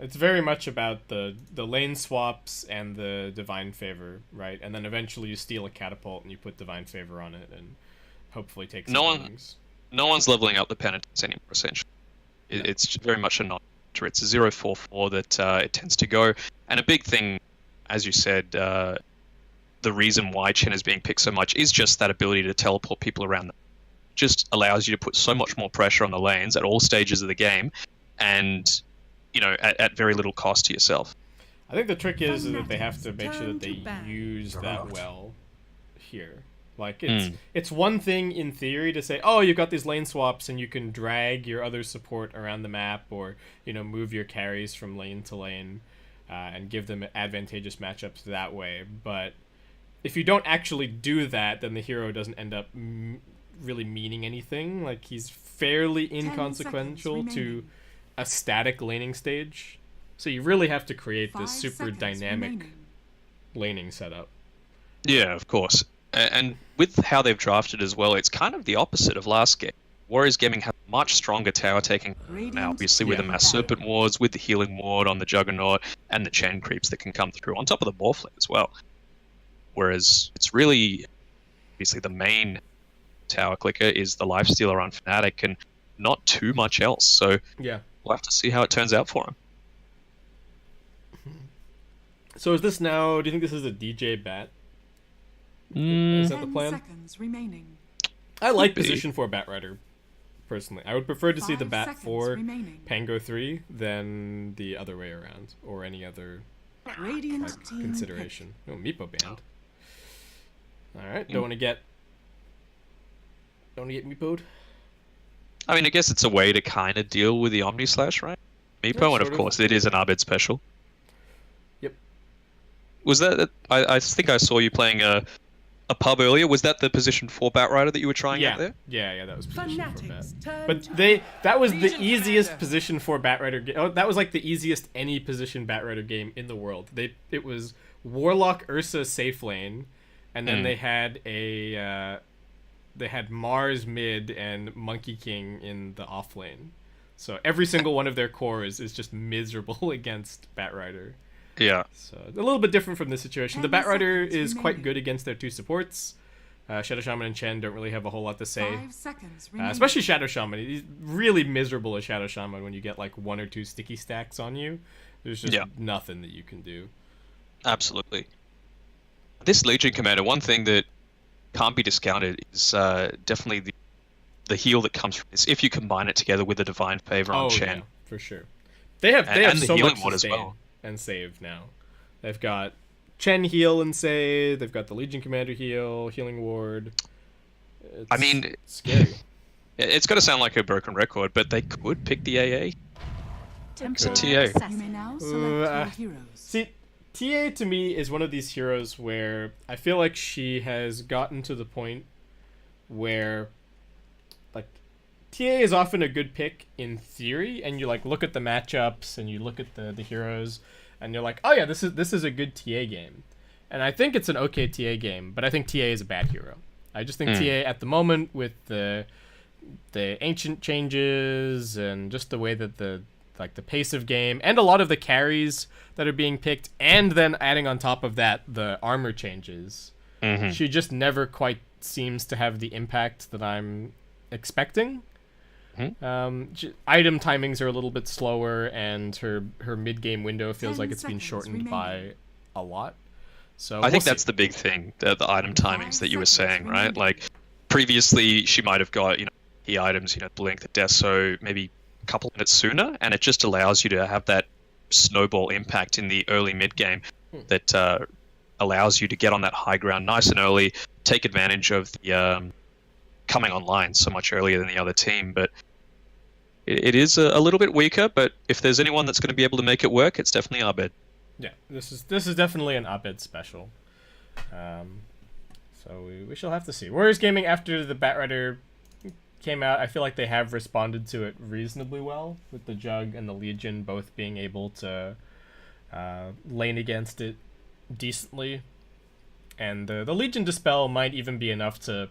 It's very much about the lane swaps and the divine favor, right? And then eventually you steal a catapult and you put divine favor on it and hopefully take some No one, innings. no one's leveling up the penitence anymore. Essentially, it's very much a non. It's a 0-4-4 that it tends to go, and a big thing, as you said, the reason why Chen is being picked so much is just that ability to teleport people around. Just allows you to put so much more pressure on the lanes at all stages of the game, and at very little cost to yourself. I think the trick is that they have to make sure that they use that well here. Like, it's one thing in theory to say, oh, you've got these lane swaps and you can drag your other support around the map, or move your carries from lane to lane and give them advantageous matchups that way. But if you don't actually do that, then the hero doesn't end up really meaning anything. Like, he's fairly inconsequential to a static laning stage. So you really have to create this super dynamic laning setup. Yeah, of course. And with how they've drafted as well, it's kind of the opposite of last game. Warriors Gaming have much stronger tower taking now, obviously with the Mass Serpent wards, with the healing ward on the Juggernaut, and the chain creeps that can come through, on top of the Morphling as well. Whereas it's really, obviously the main tower clicker is the Lifestealer on Fnatic, and not too much else. So yeah, we'll have to see how it turns out for him. So is this now, do you think this is a DJ bat? Is that the plan? Seconds remaining. I like position 4 Batrider, personally. I would prefer to see the bat 4 Pango 3 than the other way around, or any other consideration. Oh, Meepo banned. Alright, don't want to get Meepo'd. I mean, I guess it's a way to kind of deal with the Omni Slash, right? Meepo, and of course it is an Abed special. Yep. Was that... I think I saw you playing a pub earlier. Was that the position 4 Batrider that you were trying out there? Yeah, that was position 4 Bat. But that was the easiest position 4 Batrider game. Oh, that was like the easiest any position Batrider game in the world. It was Warlock Ursa safe lane, and then they had Mars mid and Monkey King in the off lane. So every single one of their cores is just miserable against Batrider. Yeah. So a little bit different from this situation. The Batrider is quite good against their two supports. Shadow Shaman and Chen don't really have a whole lot to say. Especially Shadow Shaman. He's really miserable as Shadow Shaman when you get like 1 or 2 sticky stacks on you. There's just nothing that you can do. Absolutely. This Legion Commander, one thing that can't be discounted is definitely the heal that comes from this, if you combine it together with the Divine Favor on Chen. Yeah, for sure. They have so much sustain as well. And save now. They've got Chen heal and save. They've got the Legion Commander heal, healing ward. I mean, scary. It's got to sound like a broken record, but they could pick the AA. It's a TA. You may now select your heroes. See, TA to me is one of these heroes where I feel like she has gotten to the point where, like, TA is often a good pick in theory, and you like look at the matchups and you look at the heroes, and you're like, oh yeah, this is a good TA game, and I think it's an okay TA game, but I think TA is a bad hero. I just think TA at the moment, with the ancient changes and just the way that the pace of game and a lot of the carries that are being picked, and then adding on top of that the armor changes, she just never quite seems to have the impact that I'm expecting. Item timings are a little bit slower, and her mid-game window feels like it's been shortened by a lot. So I think that's the big thing, the item timings that you were saying, right? Like, previously she might have got, key items, Blink, the Deso, maybe a couple of minutes sooner, and it just allows you to have that snowball impact in the early mid-game that allows you to get on that high ground nice and early, take advantage of the coming online so much earlier than the other team. But it is a little bit weaker, but if there's anyone that's going to be able to make it work, it's definitely Abed. Yeah, this is definitely an Abed special. So we shall have to see. Warriors Gaming, after the Batrider came out, I feel like they have responded to it reasonably well, with the Jug and the Legion both being able to lane against it decently. And the Legion Dispel might even be enough to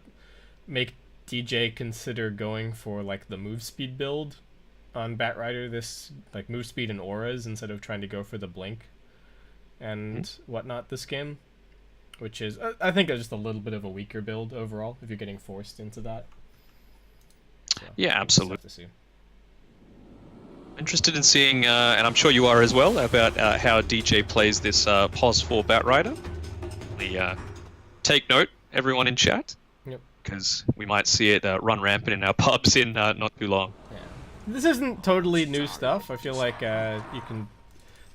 make DJ consider going for like the move speed build on Batrider this like move speed and auras instead of trying to go for the blink and whatnot this game, which is I think just a little bit of a weaker build overall if you're getting forced into that. So, Yeah, absolutely. to see. Interested in seeing, and I'm sure you are as well, about how DJ plays this pos for Batrider. Take note, everyone in chat, because we might see it run rampant in our pubs in not too long. Yeah. This isn't totally new stuff. I feel like you can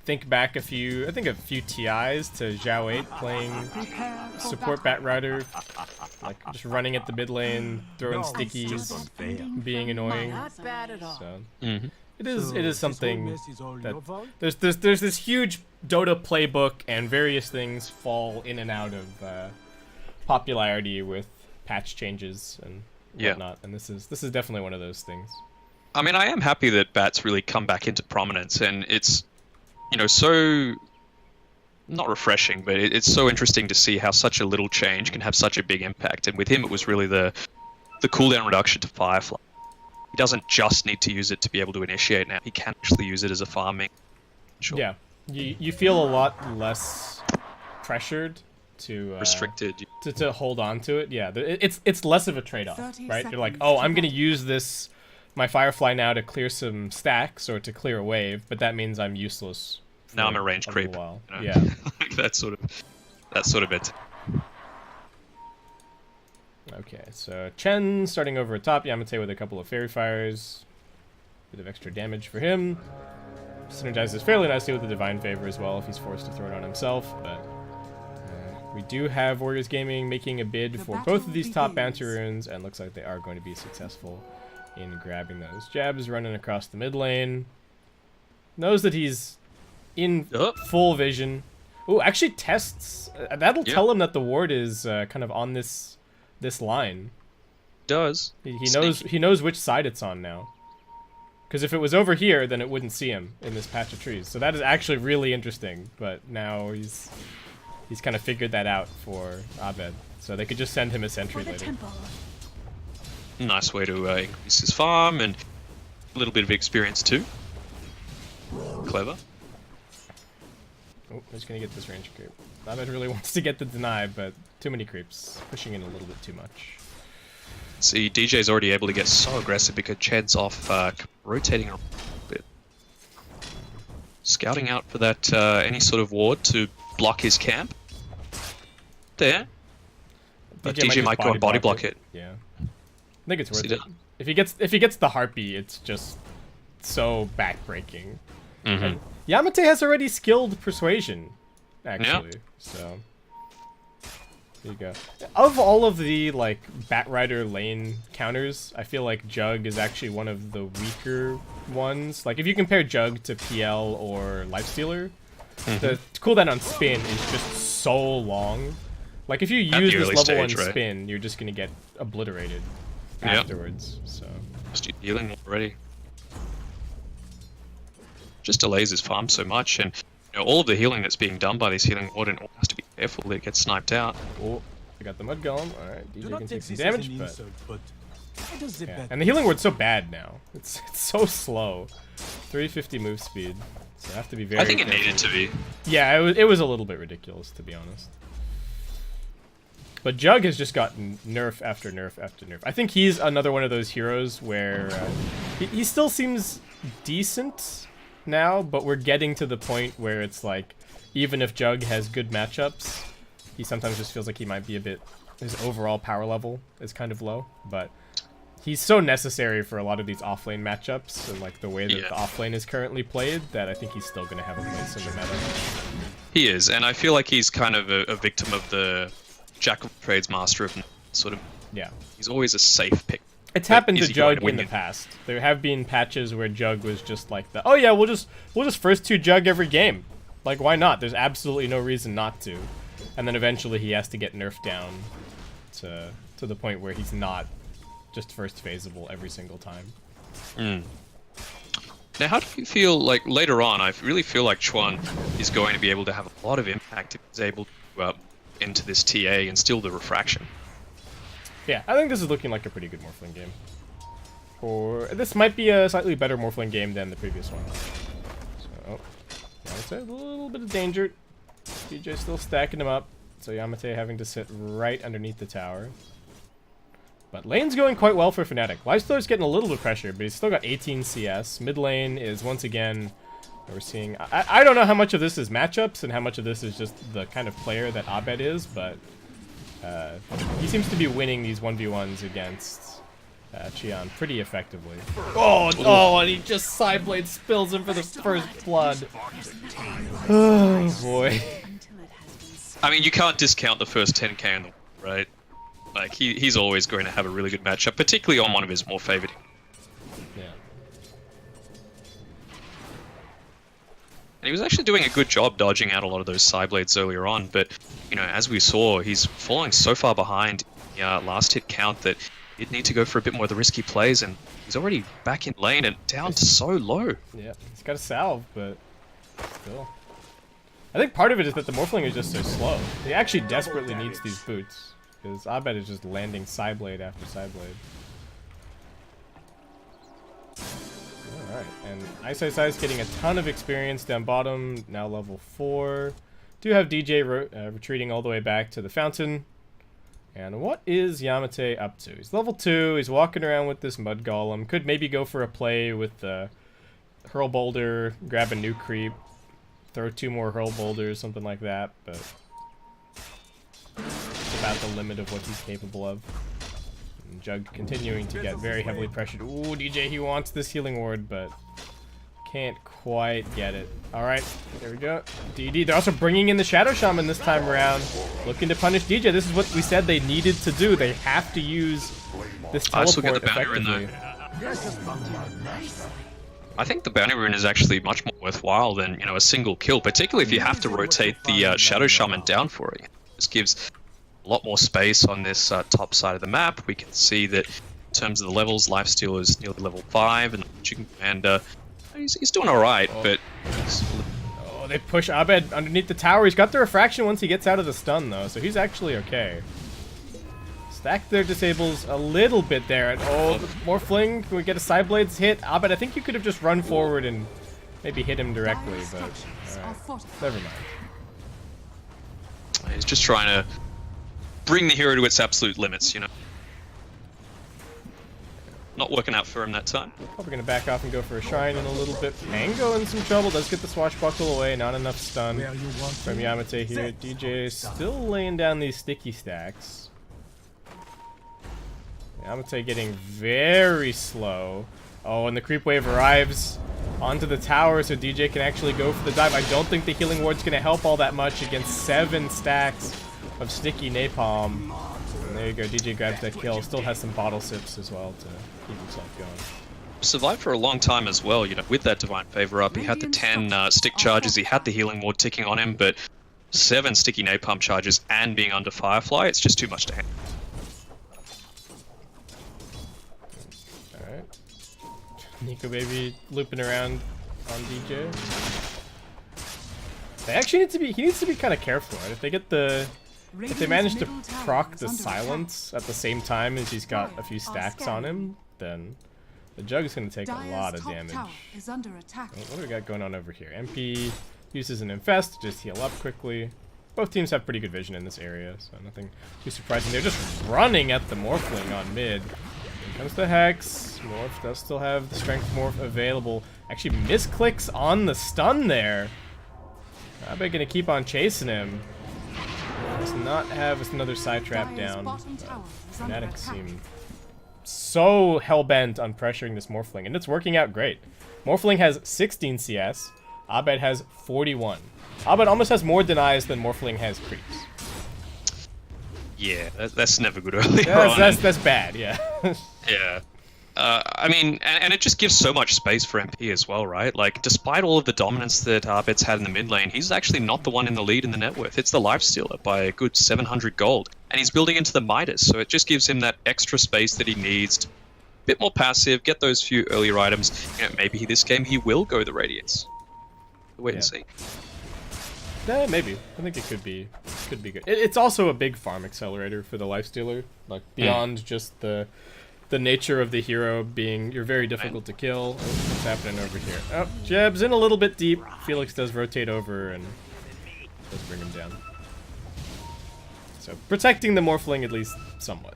think back a few TIs to Zhao 8 playing support Batrider, like just running at the mid lane, throwing stickies, being annoying. Not bad at all. So Mm-hmm. it is something that there's this huge Dota playbook, and various things fall in and out of popularity with patch changes and whatnot. And this is definitely one of those things. I mean, I am happy that Bat's really come back into prominence, and it's, you know, so not refreshing, but it's so interesting to see how such a little change can have such a big impact. And with him, it was really the cooldown reduction to Firefly. He doesn't just need to use it to be able to initiate now. He can actually use it as a farming. Sure. Yeah, you feel a lot less pressured to Restricted. to hold on to it. Yeah, it's less of a trade-off, 30 right? You're like, seconds oh, to I'm gonna go. use my Firefly now to clear some stacks or to clear a wave, but that means I'm useless. Now I'm a for range little creep. while. You know? Yeah. Like that sort of it. Okay, so Chen starting over at top, Yamate with a couple of Fairy Fires. Bit of extra damage for him. Synergizes fairly nicely with the Divine Favor as well if he's forced to throw it on himself, but we do have Warriors Gaming making a bid for both of these top bounty runes, and looks like they are going to be successful in grabbing those. Jab's running across the mid lane. Knows that he's in full vision. Ooh, actually tests. That'll tell him that the ward is kind of on this line. Does. He knows which side it's on now. Because if it was over here, then it wouldn't see him in this patch of trees. So that is actually really interesting. But now he's kind of figured that out for Abed. So they could just send him a sentry later. Nice way to increase his farm and a little bit of experience too. Clever. Oh, just gonna get this range creep. Abed really wants to get the deny, but too many creeps. Pushing in a little bit too much. See, DJ's already able to get so aggressive because Ched's off rotating a bit. Scouting out for that any sort of ward to block his camp. There. But DJ might go and body block it. Yeah. I think it's worth See it. that? If he gets the Harpy, it's just so backbreaking. Mm-hmm. And Yamate has already skilled Persuasion, actually. So there you go. Of all of the like Batrider lane counters, I feel like Jug is actually one of the weaker ones. Like if you compare Jug to PL or Lifestealer, the cooldown on spin is just so long. Like if you use this level 1 spin, you're just gonna get obliterated afterwards. So just healing already. Just delays his farm so much, and you know, all of the healing that's being done by this healing warden has to be careful that it gets sniped out. Oh, I got the mud golem. Alright, DJ can take some damage, but yeah. and the healing ward's so bad now. It's so slow. 350 move speed. So I have to be very I think it careful. needed to be. Yeah, it was a little bit ridiculous, to be honest. But Jug has just gotten nerf after nerf after nerf. I think he's another one of those heroes where he still seems decent now, but we're getting to the point where it's like, even if Jug has good matchups, he sometimes just feels like he might be a bit, his overall power level is kind of low, but he's so necessary for a lot of these offlane matchups and like the way that the offlane is currently played that I think he's still going to have a place in the meta. He is, and I feel like he's kind of a victim of the Jack of Trades master of sort of. Yeah. He's always a safe pick. It's happened to Jug in the past. There have been patches where Jug was just like the, oh yeah, we'll just first 2 Jug every game. Like why not? There's absolutely no reason not to. And then eventually he has to get nerfed down to the point where he's not just first phaseable every single time. Now, how do you feel like later on? I really feel like Chuan is going to be able to have a lot of impact if he's able to into this TA and steal the refraction. Yeah, I think this is looking like a pretty good Morphling game. Or this might be a slightly better Morphling game than the previous one. So, oh, Yamate, a little bit of danger. DJ still stacking him up. So Yamate having to sit right underneath the tower. But lane's going quite well for Fnatic. Lifestealer's getting a little bit of pressure, but he's still got 18 CS. Mid lane is once again, we're seeing... I don't know how much of this is matchups and how much of this is just the kind of player that Abed is, but he seems to be winning these 1v1s against Qian pretty effectively. Oh, and he just sideblade spills him for the first blood. Oh, boy. I mean, you can't discount the first 10k in the world, right? Like, he's always going to have a really good matchup, particularly on one of his more favored. Yeah. And he was actually doing a good job dodging out a lot of those side blades earlier on, but, you know, as we saw, he's falling so far behind the last hit count that he'd need to go for a bit more of the risky plays, and he's already back in lane and down to so low. Yeah, he's got a salve, but still. I think part of it is that the Morphling is just so slow. He actually desperately needs these boots. Because Abed is just landing sideblade after sideblade. Alright, and IceIceIce getting a ton of experience down bottom, now level 4. Do have DJ retreating all the way back to the fountain. And what is Yamate up to? He's level 2, he's walking around with this mud golem. Could maybe go for a play with the hurl boulder, grab a new creep, throw 2 more hurl boulders, something like that, but... about the limit of what he's capable of. And Jug continuing to get very heavily pressured. Ooh, DJ, he wants this healing ward, but can't quite get it. Alright, there we go. DD, they're also bringing in the Shadow Shaman this time around. Looking to punish DJ. This is what we said they needed to do. They have to use this teleport effectively. I think the bounty rune is actually much more worthwhile than, you know, a single kill, particularly if you have to rotate the Shadow Shaman down for it. This gives a lot more space on this top side of the map. We can see that in terms of the levels, Lifesteal is nearly level 5, and he's doing alright, but... Oh, they push Abed underneath the tower. He's got the refraction once he gets out of the stun, though, so he's actually okay. Stack their disables a little bit there, and oh, more fling. Can we get a Sideblade's hit? Abed, I think you could have just run forward and maybe hit him directly, but never mind. He's just trying to bring the hero to its absolute limits, you know. Not working out for him that time. Probably going to back off and go for a shrine in a little bit. Pango in some trouble. Does get the swashbuckle away. Not enough stun from Yamate here. DJ still laying down these sticky stacks. Yamate getting very slow. Oh, and the creep wave arrives onto the tower so DJ can actually go for the dive. I don't think the healing ward's going to help all that much against 7 stacks of sticky napalm. And there you go, DJ grabs that kill. Still has some bottle sips as well to keep himself going. Survived for a long time as well, you know, with that Divine Favor up. He had the 10 stick charges, he had the healing ward ticking on him, but 7 sticky napalm charges and being under Firefly, it's just too much to handle. Alright. Nico Baby looping around on DJ. They actually need to be, he needs to be kind of careful, right? If they manage to proc the silence at the same time as he's got a few stacks on him, then the Jug's going to take a lot of damage. What do we got going on over here? MP uses an Infest to just heal up quickly. Both teams have pretty good vision in this area, so nothing too surprising. They're just running at the Morphling on mid. Here comes the Hex. Morph does still have the Strength Morph available. Actually misclicks on the stun there. Abed going to keep on chasing him. Does not have another side trap down. Fnatic seem so hell-bent on pressuring this Morphling, and it's working out great. Morphling has 16 CS. Abed has 41. Abed almost has more denies than Morphling has creeps. Yeah, that's never good earlier on. That's bad, yeah. Yeah. I mean, and it just gives so much space for MP as well, right? Like, despite all of the dominance that Abed's had in the mid lane, he's actually not the one in the lead in the net worth. It's the Lifestealer by a good 700 gold. And he's building into the Midas, so it just gives him that extra space that he needs. A bit more passive, get those few earlier items. You know, maybe this game he will go the Radiance. Wait and see. Yeah, maybe. I think it could be good. It's also a big farm accelerator for the Lifestealer, like beyond just the the nature of the hero being you're very difficult to kill. What's happening over here? Oh, Jeb's in a little bit deep. Felix does rotate over and does bring him down. So protecting the Morphling at least somewhat.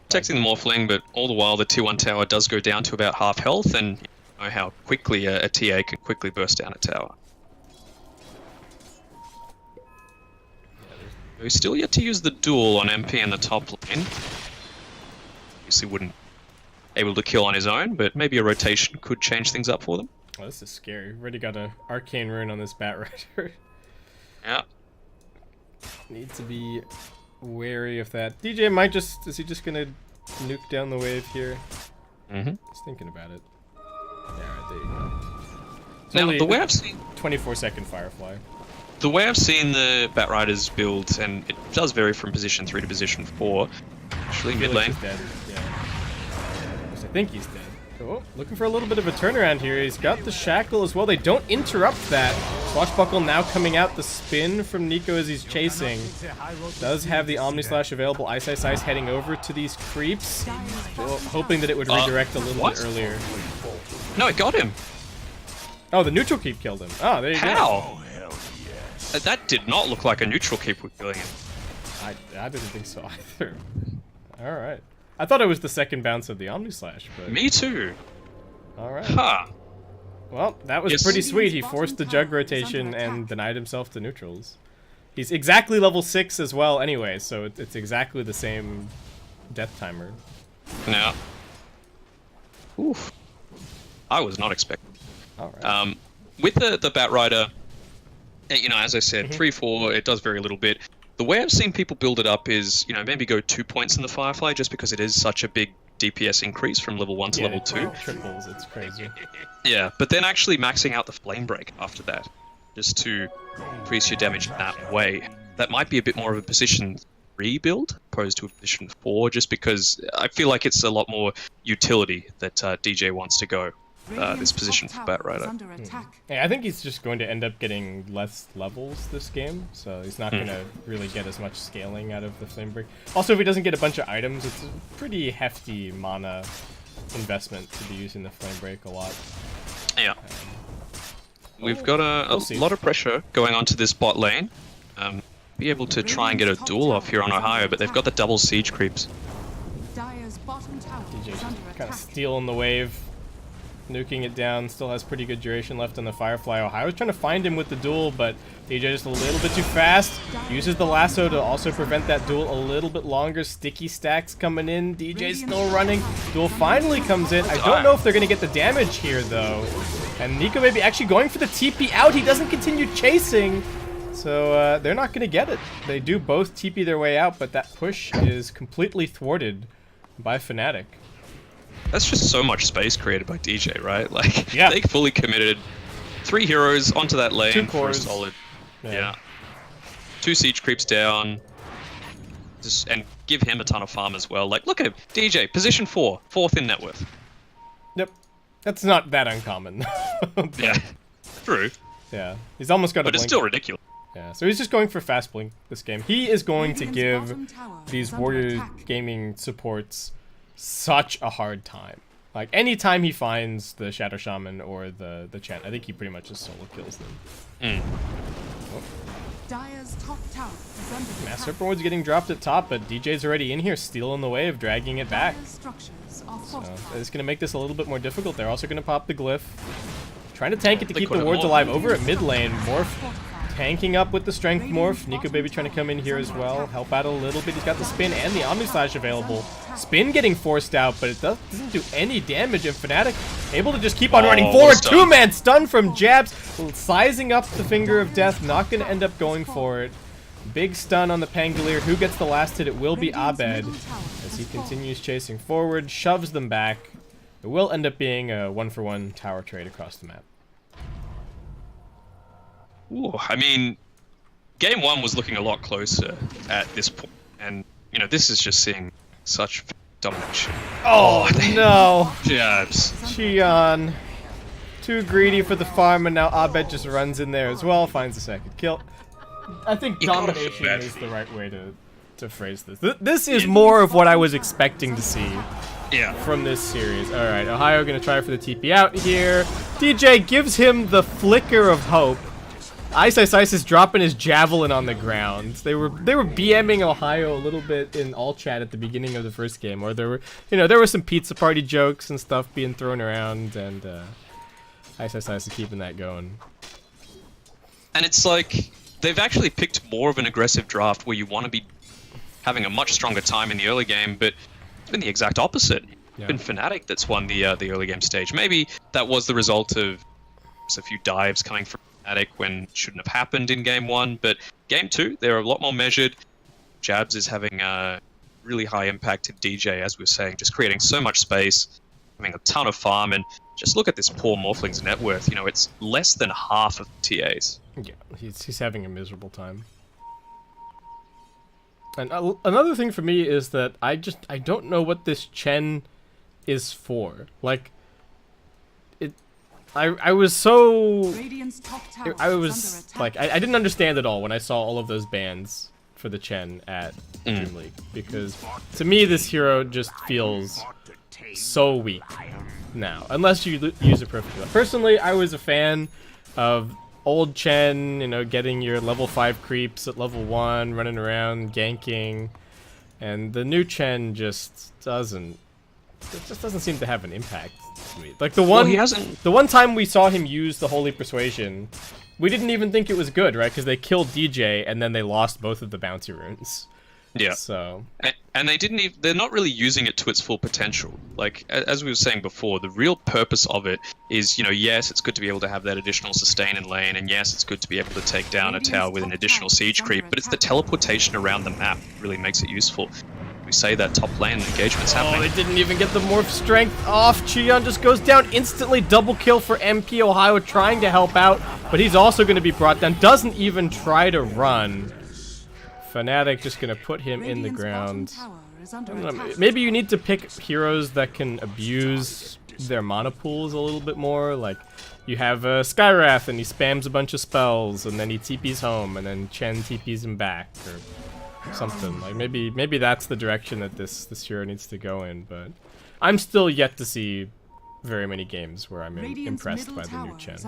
Protecting the Morphling, but all the while the tier 1 tower does go down to about half health, and you know how quickly a TA can quickly burst down a tower. We're still yet to use the duel on MP in the top lane. Obviously wouldn't able to kill on his own, but maybe a rotation could change things up for them. Oh, this is scary. We've already got an arcane rune on this Bat Rider. Yeah. Need to be wary of that. DJ might just... Is he just gonna nuke down the wave here? Mm-hmm. He's thinking about it. Yeah, there you go. It's Now, only the way I've seen... 24-second Firefly. The way I've seen the Bat Riders build, and it does vary from position 3 to position 4, actually mid lane. He's dead. Yeah. I think he's dead. Oh, looking for a little bit of a turnaround here. He's got the shackle as well. They don't interrupt that. Swashbuckle now coming out. The spin from Nico as he's chasing. Does have the Omni Slash available. IceIceIce heading over to these creeps. Still hoping that it would redirect a little bit earlier. No, it got him. Oh, the neutral keep killed him. Oh, there you go. How? That did not look like a neutral keep was killing him. I didn't think so either. Alright. I thought it was the second bounce of the Omni Slash, but... Me too. Alright. Huh. Well, that was pretty sweet. He forced the jug rotation and denied himself to neutrals. He's exactly level 6 as well anyway, so it's exactly the same death timer. Yeah. Oof. I was not expecting. Alright. With the Bat Rider, you know, as I said, 3-4, it does vary a little bit. The way I've seen people build it up is, you know, maybe go 2 points in the Firefly just because it is such a big DPS increase from level 1 to level 2. Triples, it's crazy. Yeah, but then actually maxing out the Flame Break after that, just to increase your damage in that way. That might be a bit more of a position 3 build, opposed to a position 4, just because I feel like it's a lot more utility that DJ wants to go. This position for Bat Rider. Yeah, I think he's just going to end up getting less levels this game, so he's not going to really get as much scaling out of the Flame Break. Also, if he doesn't get a bunch of items, it's a pretty hefty mana investment to be using the Flame Break a lot. Yeah. We've got a lot of pressure going onto this bot lane. Be able to try and get a duel off here on Ohio, but they've got the double siege creeps. Dire's bottom tower DJ's kind of stealing the wave. Nuking it down, still has pretty good duration left on the Firefly. Ohio's trying to find him with the duel, but DJ just a little bit too fast. Uses the lasso to also prevent that duel a little bit longer. Sticky stacks coming in. DJ's still running. Duel finally comes in. I don't know if they're going to get the damage here, though. And Nico maybe actually going for the TP out. He doesn't continue chasing. So they're not going to get it. They do both TP their way out, but that push is completely thwarted by Fnatic. That's just so much space created by DJ, right? Like, yeah. They fully committed 3 heroes onto that lane 2 for a cores. solid. Yeah. 2 siege creeps down. And give him a ton of farm as well. Like, look at him. DJ, position 4. 4th in net worth. Yep. That's not that uncommon. But, yeah. True. Yeah. He's almost got a But it's blink. still ridiculous. Yeah, so he's just going for fast blink this game. He is going to give these Warrior Gaming supports such a hard time. Like, anytime he finds the Shadow Shaman or the Chant, I think he pretty much just solo kills them. Dire's top tower is under Master Serpentwood's getting dropped at top, but DJ's already in here, stealing the wave, dragging it back. So it's going to make this a little bit more difficult. They're also going to pop the glyph. Trying to tank it to keep the wards alive. Over at mid lane, Morph tanking up with the strength morph. Nico Baby trying to come in here as well. Help out a little bit. He's got the spin and the Omni Slash available. Spin getting forced out, but it doesn't do any damage. And Fnatic able to just keep on running forward. 2-man stun from Jabs. Sizing up the Finger of Death. Not going to end up going for it. Big stun on the Pangolier. Who gets the last hit? It will be Abed. As he continues chasing forward. Shoves them back. It will end up being a 1-for-1 tower trade across the map. Ooh, I mean, game 1 was looking a lot closer at this point, and you know this is just seeing such domination. Oh no! Jabs. Xion, too greedy for the farm, and now Abed just runs in there as well, finds a second kill. I think domination is the right way to phrase this. This is more of what I was expecting to see from this series. All right, Ohio gonna try for the TP out here. DJ gives him the flicker of hope. IceIceIce is dropping his javelin on the ground. They were BMing Ohio a little bit in all chat at the beginning of the first game, or there were some pizza party jokes and stuff being thrown around, and IceIceIce is keeping that going. And it's like they've actually picked more of an aggressive draft where you want to be having a much stronger time in the early game, but it's been the exact opposite. It's been Fnatic that's won the early game stage. Maybe that was the result of a few dives coming from Fnatic when it shouldn't have happened in game 1, but game 2 they're a lot more measured. Jabs is having a really high impact to DJ, as we were saying, just creating so much space, having a ton of farm, and just look at this poor Morphling's net worth. You know, it's less than half of TA's. Yeah, he's having a miserable time. And another thing for me is that I don't know what this Chen is for. Like, I was so... I was, like, I didn't understand it all when I saw all of those bans for the Chen at Dream League. Because, to me, this hero just feels so weak now. Unless you use it perfectly. Personally, I was a fan of old Chen, you know, getting your level 5 creeps at level 1, running around, ganking. And the new Chen just doesn't... It just doesn't seem to have an impact to me. Like the one time we saw him use the Holy Persuasion, we didn't even think it was good, right? Because they killed DJ and then they lost both of the bounty runes. Yeah. So. And they didn't even, they're not really using it to its full potential. Like, as we were saying before, the real purpose of it is, you know, yes, it's good to be able to have that additional sustain in lane, and yes, it's good to be able to take down a tower with an additional siege creep, but it's the teleportation around the map that really makes it useful. We say that top lane engagement's happening. Oh, they didn't even get the morph strength off. Chion just goes down instantly. Double kill for MP Ohio trying to help out, but he's also going to be brought down. Doesn't even try to run. Fnatic just going to put him in the ground. Maybe you need to pick heroes that can abuse their mana pools a little bit more. Like, you have Skywrath and he spams a bunch of spells and then he TPs home and then Chen TPs him back. Or something. Like, maybe that's the direction that this hero needs to go in, but I'm still yet to see very many games where I'm impressed by the new Chen.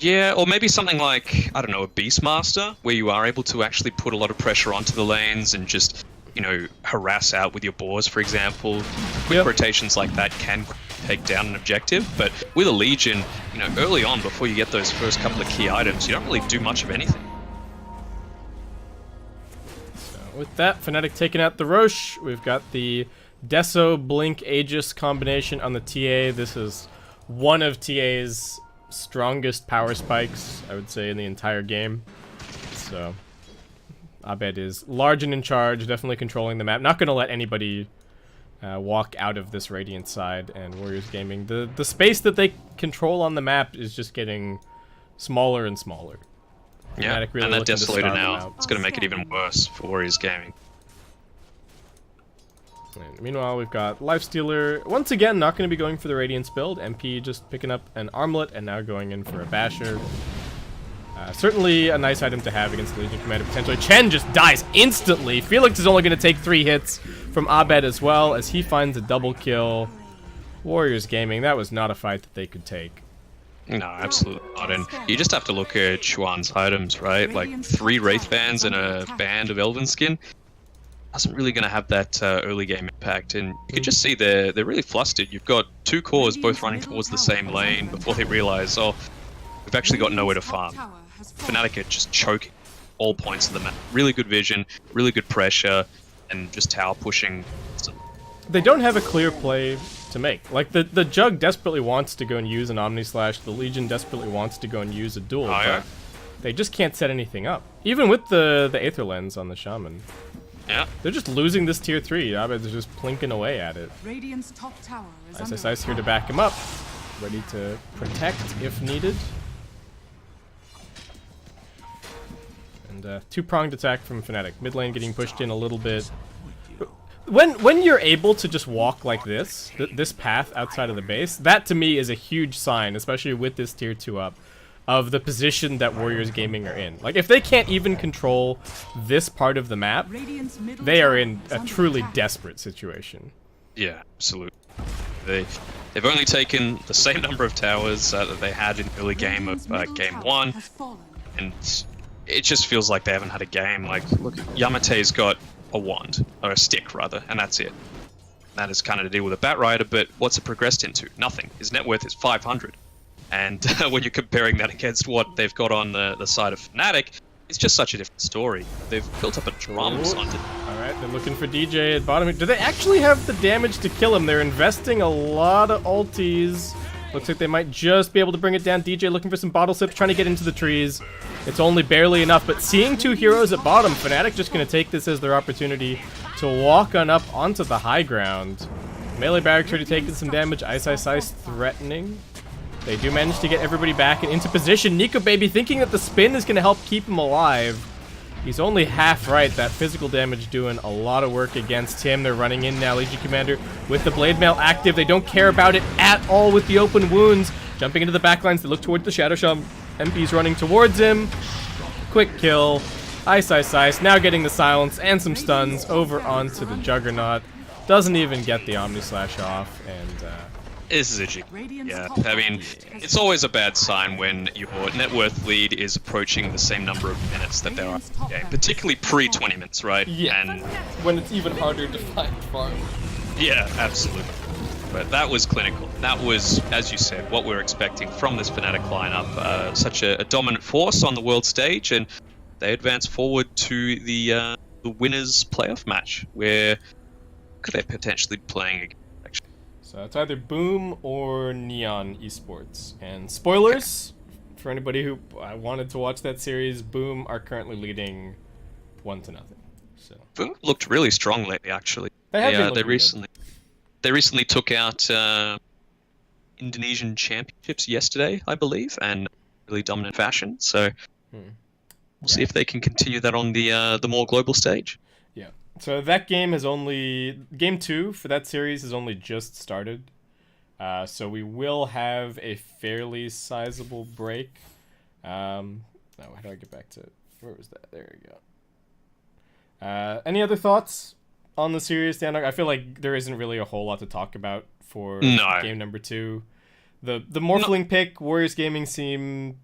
Yeah, or maybe something like, I don't know, a Beastmaster, where you are able to actually put a lot of pressure onto the lanes and just, you know, harass out with your boars, for example. Quick rotations like that can take down an objective, but with a Legion, you know, early on, before you get those first couple of key items, you don't really do much of anything. With that, Fnatic taking out the Roche. We've got the Deso Blink Aegis combination on the TA. This is one of TA's strongest power spikes, I would say, in the entire game. So, Abed is large and in charge, definitely controlling the map. Not going to let anybody walk out of this Radiant side, and Warriors Gaming. The space that they control on the map is just getting smaller and smaller. Yeah, really, and that Desolator now, it's going to make it even worse for Warriors Gaming. And meanwhile, we've got Lifestealer, once again, not going to be going for the Radiance build. MP just picking up an Armlet and now going in for a Basher. Certainly a nice item to have against the Legion Commander, potentially. Chen just dies instantly. Felix is only going to take 3 hits from Abed as well, as he finds a double kill. Warriors Gaming, that was not a fight that they could take. No, absolutely not. And you just have to look at Chuan's items, right? Like 3 Wraith Bands and a band of Elven Skin. Isn't really going to have that early game impact, and you can just see they're really flustered. You've got 2 cores both running towards the same lane before they realize, oh, we've actually got nowhere to farm. Fnatic are just choking all points of the map. Really good vision, really good pressure, and just tower pushing. They don't have a clear play to make. Like, the Jug desperately wants to go and use an Omni Slash, the Legion desperately wants to go and use a duel, but they just can't set anything up. Even with the Aether Lens on the Shaman. Yeah. They're just losing this tier 3. Abed's just plinking away at it. Radiant's top tower is IceIceIce here to back him up. Ready to protect if needed. And 2-pronged attack from Fnatic. Mid lane getting pushed in a little bit. When you're able to just walk like this, this path outside of the base, that to me is a huge sign, especially with this tier 2 up, of the position that Warriors Gaming are in. Like, if they can't even control this part of the map, they are in a truly desperate situation. Yeah, absolutely. They've only taken the same number of towers that they had in the early game of game 1, Has fallen. and it just feels like they haven't had a game. Like, look, Yamate's got a wand, or a stick rather, and that's it. That is kind of to deal with a Bat Rider, but what's it progressed into? Nothing. His net worth is 500. And when you're comparing that against what they've got on the side of Fnatic, it's just such a different story. They've built up a drums onto... Alright, they're looking for DJ at bottom. Do they actually have the damage to kill him? They're investing a lot of ultis. Looks like they might just be able to bring it down. DJ looking for some bottle sips, trying to get into the trees. It's only barely enough, but seeing 2 heroes at bottom, Fnatic just going to take this as their opportunity to walk on up onto the high ground. Melee barracks already taking some damage. IceIceIce threatening. They do manage to get everybody back and into position. Nico Baby thinking that the spin is going to help keep him alive. He's only half right. That physical damage doing a lot of work against him. They're running in now. Legion Commander with the Blade Mail active. They don't care about it at all with the open wounds. Jumping into the backlines. They look towards the Shadow Shaman. MP's running towards him. Quick kill. IceIceIce now getting the silence and some stuns over onto the Juggernaut. Doesn't even get the Omni Slash off, and This is a G. Yeah, I mean, it's always a bad sign when your net worth lead is approaching the same number of minutes that there are in the game, particularly pre-20 minutes, right? yeah, And when it's even harder to find farm. yeah, absolutely. But that was clinical. That was, as you said, what we were expecting from this Fnatic lineup. Such a dominant force on the world stage, and they advance forward to the winners playoff match, where they're potentially playing again. So it's either Boom or Neon Esports. And spoilers for anybody who wanted to watch that series, Boom are currently leading 1-0. So Boom looked really strong lately, actually. they recently took out Indonesian championships yesterday, I believe, and really dominant fashion. So we'll see if they can continue that on the more global stage. Yeah. So that game game 2 for that series has only just started. So we will have a fairly sizable break. How do I get back to where was that? There we go. Any other thoughts on the series, Dan? I feel like there isn't really a whole lot to talk about for game number 2. The Morphling pick, Warriors Gaming seem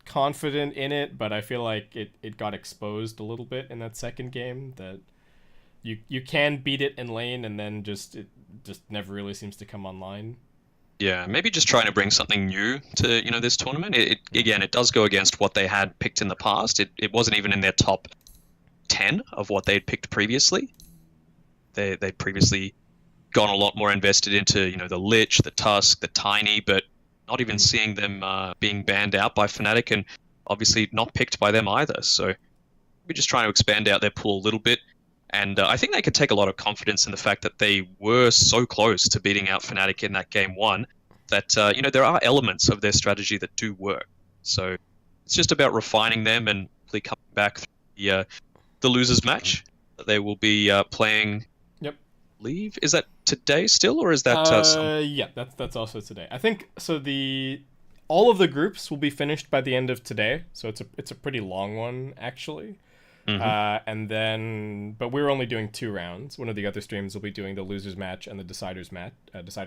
confident in it, but I feel like it got exposed a little bit in that second game that you can beat it in lane, and then it just never really seems to come online. Yeah, maybe just trying to bring something new to this tournament. It does go against what they had picked in the past. It wasn't even in their top 10 of what they had picked previously. They'd previously gone a lot more invested into the Lich, the Tusk, the Tiny, but not even seeing them being banned out by Fnatic, and obviously not picked by them either. So we're just trying to expand out their pool a little bit. And I think they could take a lot of confidence in the fact that they were so close to beating out Fnatic in that game 1 that, there are elements of their strategy that do work. So it's just about refining them and really coming back through the losers match that they will be playing. Yep. Leave? Is that today still, or is that... Yeah, that's also today. I think, so all of the groups will be finished by the end of today, so it's a pretty long one, actually. Mm-hmm. And then, but we're only doing 2 rounds. One of the other streams will be doing the losers match and the decider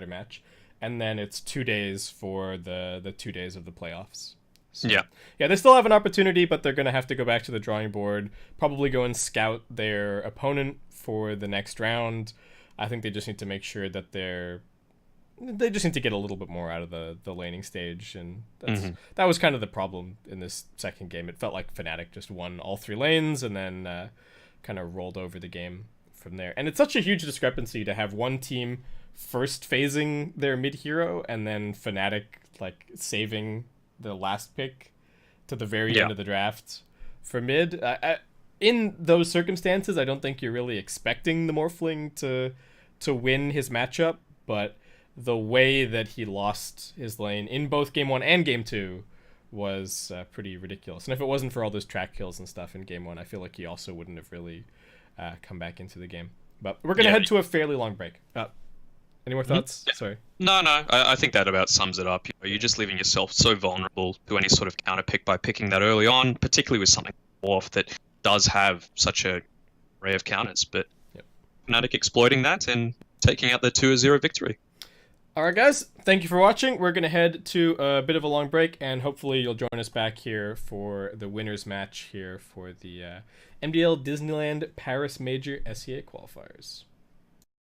match, and then it's 2 days for the 2 days of the playoffs. So, yeah, they still have an opportunity, but they're gonna have to go back to the drawing board, probably go and scout their opponent for the next round. I think they just need to make sure that they just need to get a little bit more out of the laning stage, and that was kind of the problem in this second game. It felt like Fnatic just won all 3 lanes and then kind of rolled over the game from there. And it's such a huge discrepancy to have one team first phasing their mid hero and then Fnatic like saving the last pick to the very end of the draft for mid. In those circumstances, I don't think you're really expecting the Morphling to win his matchup, but the way that he lost his lane in both game 1 and game 2 was pretty ridiculous. And if it wasn't for all those track kills and stuff in game 1, I feel like he also wouldn't have really come back into the game. But we're going to head to a fairly long break. Any more thoughts? Sorry. No. I think that about sums it up. You're just leaving yourself so vulnerable to any sort of counter pick by picking that early on, particularly with something off that does have such a array of counters. But Fnatic exploiting that and taking out the 2-0 victory. All right, guys, thank you for watching. We're going to head to a bit of a long break, and hopefully you'll join us back here for the winners match here for the MDL Disneyland Paris Major SEA qualifiers.